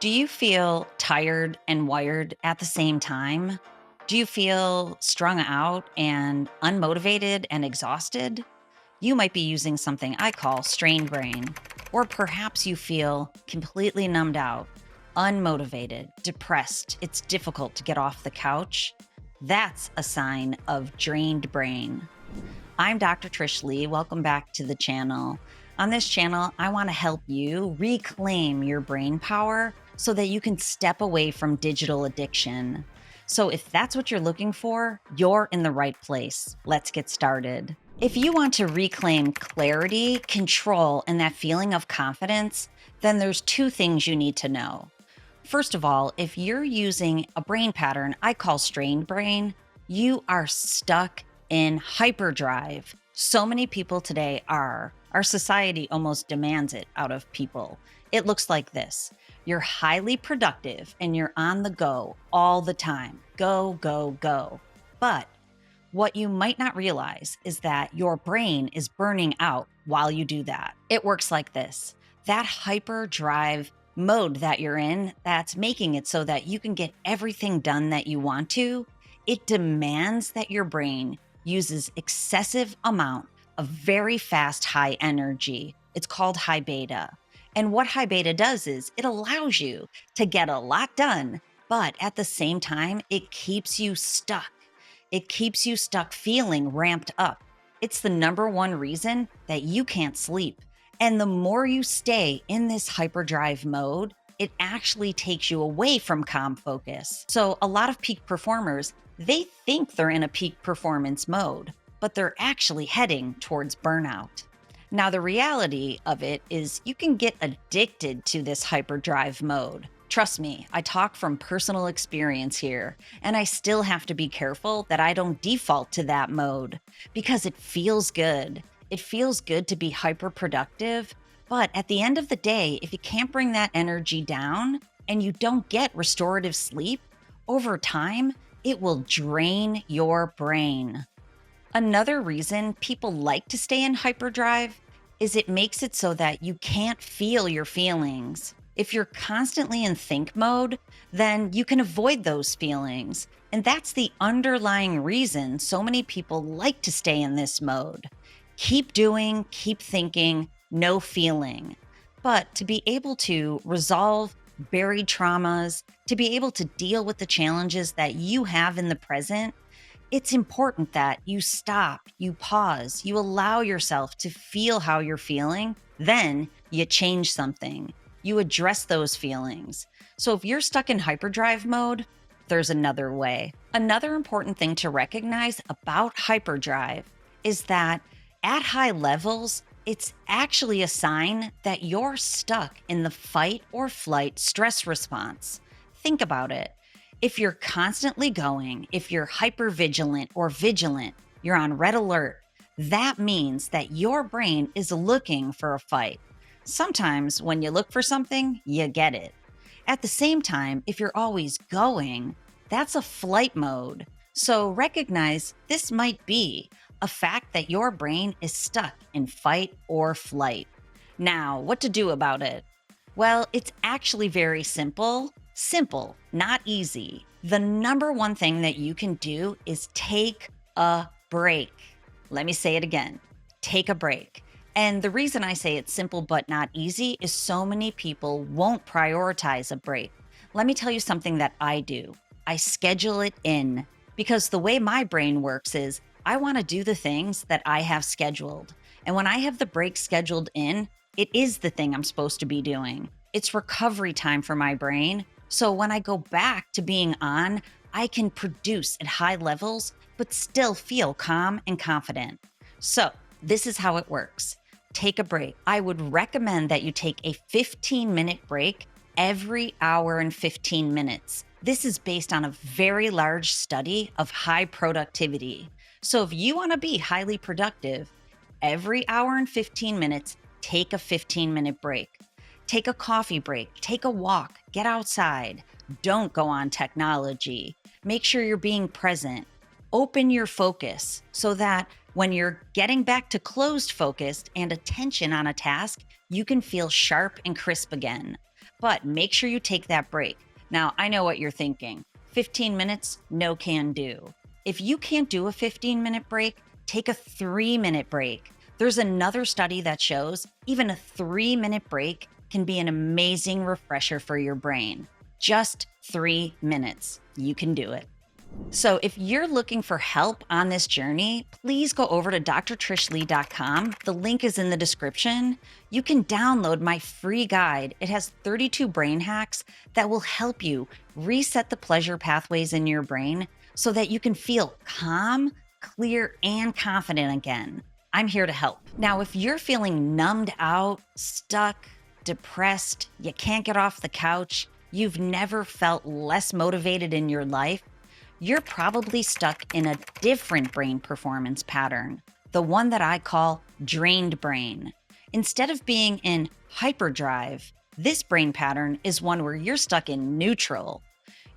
Do you feel tired and wired at the same time? Do you feel strung out and unmotivated and exhausted? You might be using something I call strained brain, or perhaps you feel completely numbed out, unmotivated, depressed. It's difficult to get off the couch. That's a sign of drained brain. I'm Dr. Trish Leigh. Welcome back to the channel. On this channel, I want to help you reclaim your brain power so that you can step away from digital addiction. So if that's what you're looking for, you're in the right place. Let's get started. If you want to reclaim clarity, control, and that feeling of confidence, then there's two things you need to know. First of all, if you're using a brain pattern I call strained brain, you are stuck in hyperdrive. So many people today are. Our society almost demands it out of people. It looks like this. You're highly productive and you're on the go all the time. Go, go, go. But what you might not realize is that your brain is burning out while you do that. It works like this. That hyperdrive mode that you're in, that's making it so that you can get everything done that you want to, it demands that your brain uses excessive amount of very fast high energy. It's called high beta. And what high beta does is it allows you to get a lot done, but at the same time, it keeps you stuck. It keeps you stuck feeling ramped up. It's the number one reason that you can't sleep. And the more you stay in this hyperdrive mode, it actually takes you away from calm focus. So a lot of peak performers, they think they're in a peak performance mode, but they're actually heading towards burnout. Now, the reality of it is you can get addicted to this hyperdrive mode. Trust me, I talk from personal experience here, and I still have to be careful that I don't default to that mode because it feels good. It feels good to be hyper productive, but at the end of the day, if you can't bring that energy down and you don't get restorative sleep, over time, it will drain your brain. Another reason people like to stay in hyperdrive is it makes it so that you can't feel your feelings. If you're constantly in think mode, then you can avoid those feelings. And that's the underlying reason so many people like to stay in this mode. Keep doing, keep thinking, no feeling. But to be able to resolve buried traumas, to be able to deal with the challenges that you have in the present, it's important that you stop, you pause, you allow yourself to feel how you're feeling, then you change something. You address those feelings. So if you're stuck in hyperdrive mode, there's another way. Another important thing to recognize about hyperdrive is that at high levels, it's actually a sign that you're stuck in the fight or flight stress response. Think about it. If you're constantly going, if you're hypervigilant or vigilant, you're on red alert, that means that your brain is looking for a fight. Sometimes when you look for something, you get it. At the same time, if you're always going, that's a flight mode. So recognize this might be a fact that your brain is stuck in fight or flight. Now, what to do about it? Well, it's actually very simple. Simple, not easy. The number one thing that you can do is take a break. Let me say it again. Take a break. And the reason I say it's simple but not easy is so many people won't prioritize a break. Let me tell you something that I do. I schedule it in because the way my brain works is I want to do the things that I have scheduled. And when I have the break scheduled in, it is the thing I'm supposed to be doing. It's recovery time for my brain. So when I go back to being on, I can produce at high levels, but still feel calm and confident. So this is how it works. Take a break. I would recommend that you take a 15-minute break every hour and 15 minutes. This is based on a very large study of high productivity. So if you want to be highly productive, every hour and 15 minutes, take a 15-minute break. Take a coffee break, take a walk, get outside. Don't go on technology. Make sure you're being present. Open your focus so that when you're getting back to closed focused and attention on a task, you can feel sharp and crisp again. but make sure you take that break. Now, I know what you're thinking. 15 minutes, no can do. If you can't do a 15-minute break, take a 3-minute break. There's another study that shows even a 3-minute break can be an amazing refresher for your brain. Just 3 minutes. You can do it. So if you're looking for help on this journey, please go over to drtrishleigh.com. The link is in the description. You can download my free guide. It has 32 brain hacks that will help you reset the pleasure pathways in your brain so that you can feel calm, clear, and confident again. I'm here to help. Now, if you're feeling numbed out, stuck, depressed, you can't get off the couch, you've never felt less motivated in your life, you're probably stuck in a different brain performance pattern, the one that I call drained brain. Instead of being in hyperdrive, this brain pattern is one where you're stuck in neutral.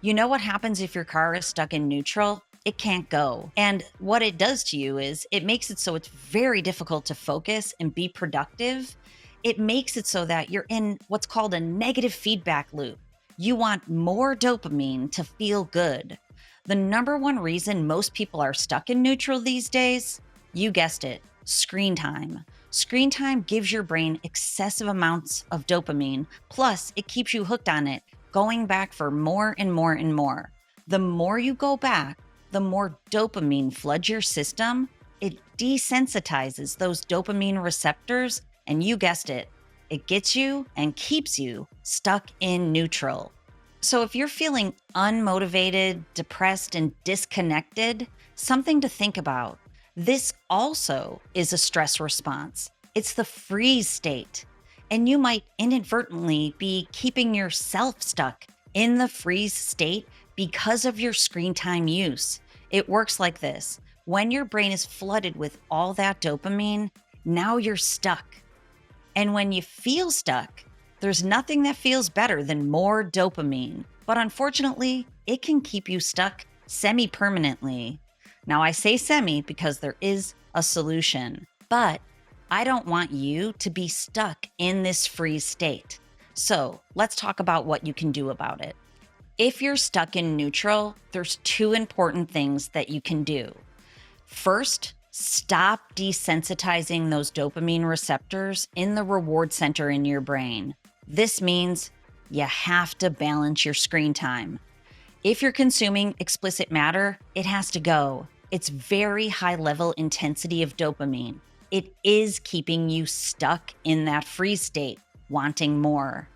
You know what happens if your car is stuck in neutral? It can't go. And what it does to you is it makes it so it's very difficult to focus and be productive. It makes it so that you're in what's called a negative feedback loop. You want more dopamine to feel good. The number one reason most people are stuck in neutral these days, you guessed it, screen time. Screen time gives your brain excessive amounts of dopamine, plus it keeps you hooked on it, going back for more and more and more. The more you go back, the more dopamine floods your system. It desensitizes those dopamine receptors, and you guessed it, it gets you and keeps you stuck in neutral. So if you're feeling unmotivated, depressed, and disconnected, something to think about. This also is a stress response. It's the freeze state. And you might inadvertently be keeping yourself stuck in the freeze state because of your screen time use. It works like this. When your brain is flooded with all that dopamine, now you're stuck. And when you feel stuck, there's nothing that feels better than more dopamine. But unfortunately, it can keep you stuck semi-permanently. Now, I say semi because there is a solution, but I don't want you to be stuck in this freeze state. So let's talk about what you can do about it. If you're stuck in neutral, there's 2 important things that you can do. First, stop desensitizing those dopamine receptors in the reward center in your brain. This means you have to balance your screen time. If you're consuming explicit matter, it has to go. It's very high level intensity of dopamine. It is keeping you stuck in that freeze state, wanting more.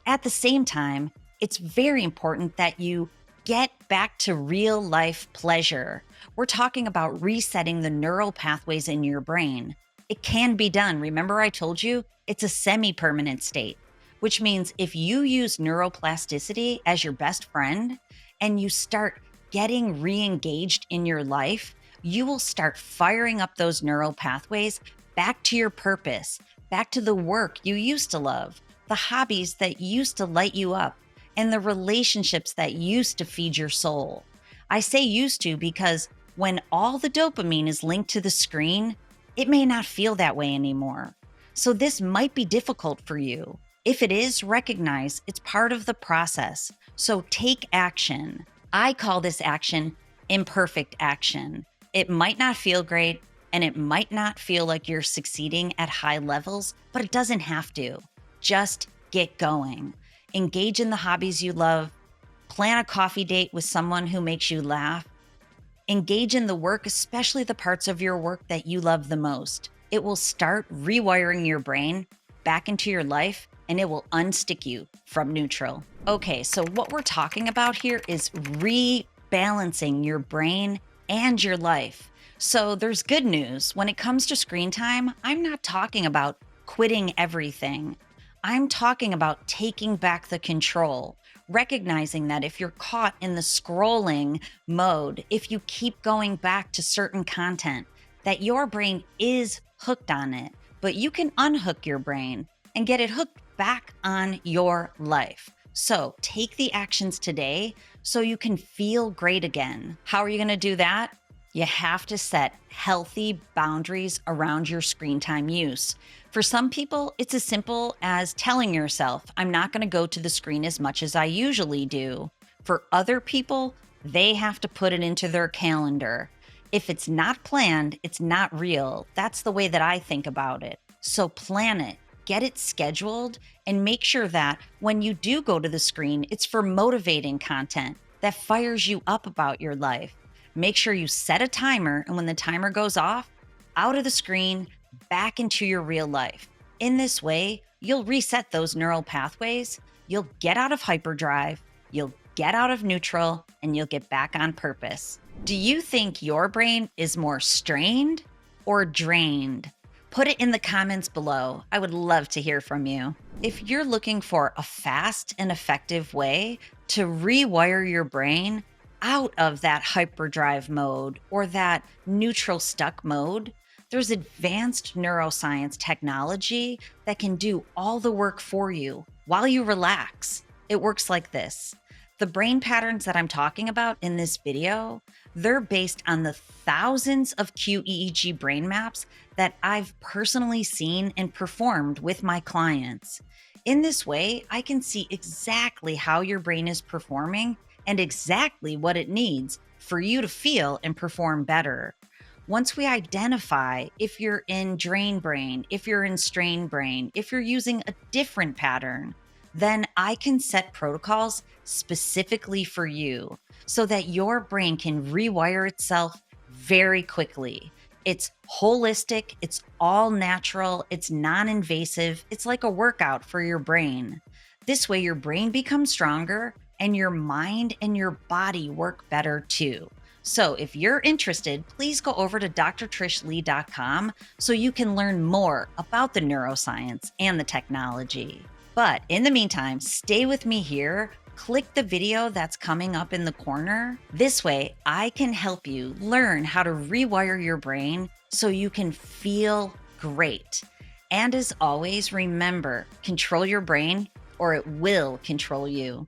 At the same time, it's very important that you get back to real life pleasure. We're talking about resetting the neural pathways in your brain. It can be done. Remember I told you it's a semi-permanent state, which means if you use neuroplasticity as your best friend and you start getting re-engaged in your life, you will start firing up those neural pathways back to your purpose, back to the work you used to love, the hobbies that used to light you up, and the relationships that used to feed your soul. I say used to because when all the dopamine is linked to the screen, it may not feel that way anymore. So this might be difficult for you. If it is, recognize it's part of the process. So take action. I call this action imperfect action. It might not feel great and it might not feel like you're succeeding at high levels, but it doesn't have to. Just get going. Engage in the hobbies you love. Plan a coffee date with someone who makes you laugh. Engage in the work, especially the parts of your work that you love the most. It will start rewiring your brain back into your life, and it will unstick you from neutral. Okay, so what we're talking about here is rebalancing your brain and your life. So there's good news. When it comes to screen time, I'm not talking about quitting everything. I'm talking about taking back the control, recognizing that if you're caught in the scrolling mode, if you keep going back to certain content, that your brain is hooked on it, but you can unhook your brain and get it hooked back on your life. So take the actions today so you can feel great again. How are you going to do that? You have to set healthy boundaries around your screen time use. For some people, it's as simple as telling yourself, I'm not going to go to the screen as much as I usually do. For other people, they have to put it into their calendar. If it's not planned, it's not real. That's the way that I think about it. So plan it, get it scheduled, and make sure that when you do go to the screen, it's for motivating content that fires you up about your life. Make sure you set a timer, and when the timer goes off, out of the screen, back into your real life. In this way, you'll reset those neural pathways, you'll get out of hyperdrive, you'll get out of neutral, and you'll get back on purpose. Do you think your brain is more strained or drained? Put it in the comments below. I would love to hear from you. If you're looking for a fast and effective way to rewire your brain out of that hyperdrive mode or that neutral stuck mode, there's advanced neuroscience technology that can do all the work for you while you relax. It works like this. The brain patterns that I'm talking about in this video, they're based on the thousands of QEEG brain maps that I've personally seen and performed with my clients. In this way, I can see exactly how your brain is performing and exactly what it needs for you to feel and perform better. Once we identify if you're in drain brain, if you're in strain brain, if you're using a different pattern, then I can set protocols specifically for you so that your brain can rewire itself very quickly. It's holistic, it's all natural, it's non-invasive, it's like a workout for your brain. This way, your brain becomes stronger and your mind and your body work better too. So if you're interested, please go over to drtrishleigh.com so you can learn more about the neuroscience and the technology. But in the meantime, stay with me here. Click the video that's coming up in the corner. This way, I can help you learn how to rewire your brain so you can feel great. And as always, remember, control your brain or it will control you.